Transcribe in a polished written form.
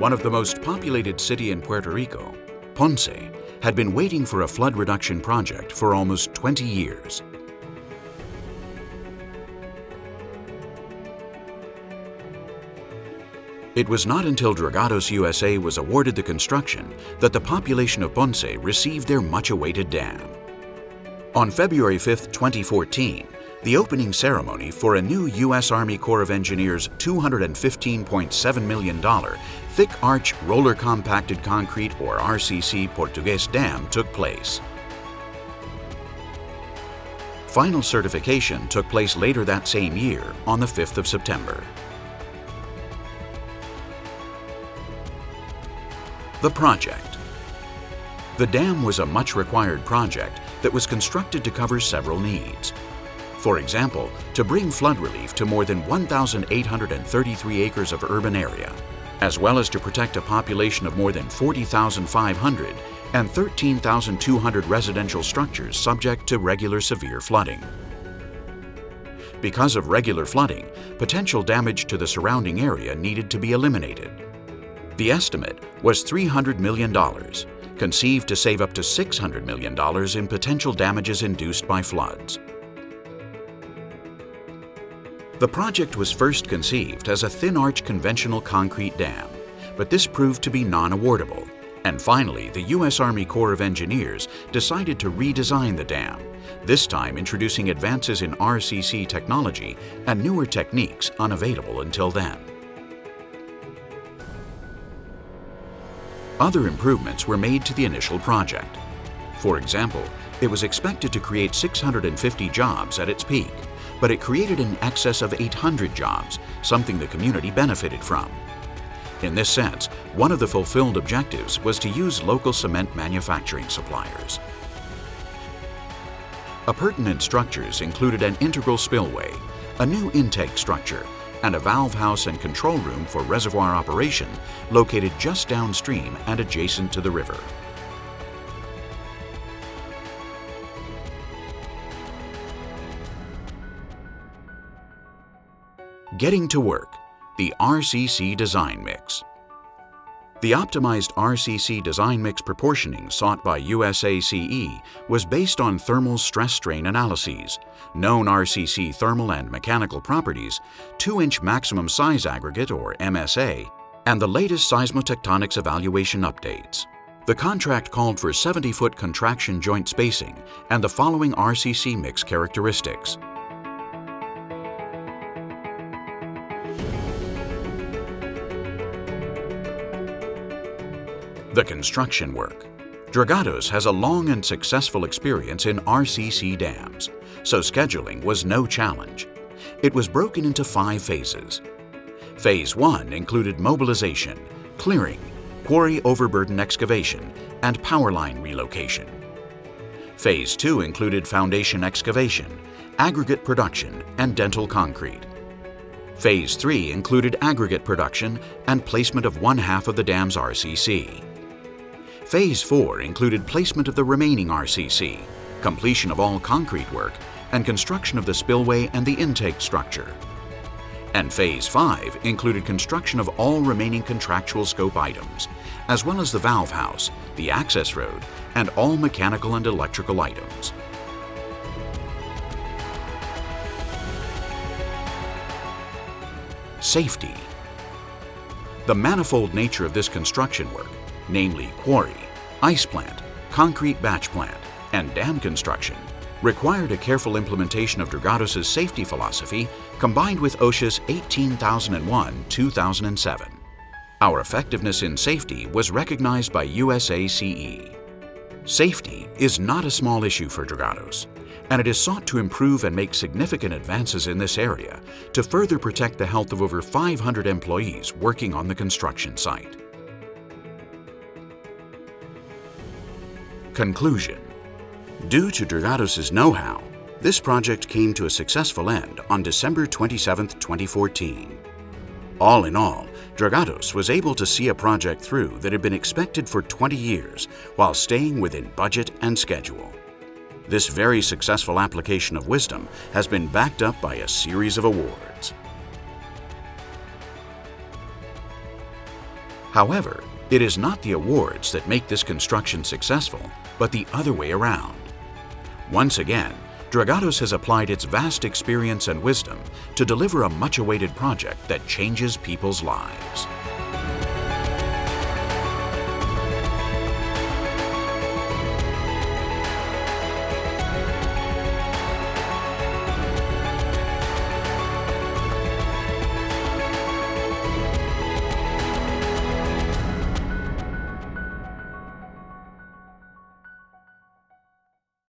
one of the most populated city in Puerto Rico, Ponce had been waiting for a flood reduction project for almost 20 years. It was not until Dragados USA was awarded the construction that the population of Ponce received their much-awaited dam. On February 5, 2014, the opening ceremony for a new U.S. Army Corps of Engineers $215.7 million thick arch roller compacted concrete or RCC Portuguese dam took place. Final certification took place later that same year on the 5th of September. The project. The dam was a much-required project that was constructed to cover several needs. For example, to bring flood relief to more than 1,833 acres of urban area, as well as to protect a population of more than 40,500 and 13,200 residential structures subject to regular severe flooding. Because of regular flooding, potential damage to the surrounding area needed to be eliminated. The estimate was $300 million, conceived to save up to $600 million in potential damages induced by floods. The project was first conceived as a thin-arch conventional concrete dam, but this proved to be non-awardable, and finally the U.S. Army Corps of Engineers decided to redesign the dam, this time introducing advances in RCC technology and newer techniques unavailable until then. Other improvements were made to the initial project. For example, it was expected to create 650 jobs at its peak, but it created in excess of 800 jobs, something the community benefited from. In this sense, one of the fulfilled objectives was to use local cement manufacturing suppliers. Appurtenant structures included an integral spillway, a new intake structure, and a valve house and control room for reservoir operation located just downstream and adjacent to the river. Getting to work, the RCC design mix. The optimized RCC design mix proportioning sought by USACE was based on thermal stress-strain analyses, known RCC thermal and mechanical properties, 2-inch maximum size aggregate or MSA, and the latest seismotectonics evaluation updates. The contract called for 70-foot contraction joint spacing and the following RCC mix characteristics. The construction work. Dragados has a long and successful experience in RCC dams, so scheduling was no challenge. It was broken into 5 phases. Phase 1 included mobilization, clearing, quarry overburden excavation, and power line relocation. Phase 2 included foundation excavation, aggregate production, and dental concrete. Phase 3 included aggregate production and placement of 1/2 of the dam's RCC. Phase 4 included placement of the remaining RCC, completion of all concrete work, and construction of the spillway and the intake structure. And Phase 5 included construction of all remaining contractual scope items, as well as the valve house, the access road, and all mechanical and electrical items. Safety. The manifold nature of this construction work, namely quarry, ice plant, concrete batch plant, and dam construction, required a careful implementation of Dragados' safety philosophy combined with OSHA's 18001-2007. Our effectiveness in safety was recognized by USACE. Safety is not a small issue for Dragados, and it is sought to improve and make significant advances in this area to further protect the health of over 500 employees working on the construction site. Conclusion. Due to Dragados' know-how, this project came to a successful end on December 27, 2014. All in all, Dragados was able to see a project through that had been expected for 20 years while staying within budget and schedule. This very successful application of wisdom has been backed up by a series of awards. However, it is not the awards that make this construction successful, but the other way around. Once again, Dragados has applied its vast experience and wisdom to deliver a much-awaited project that changes people's lives.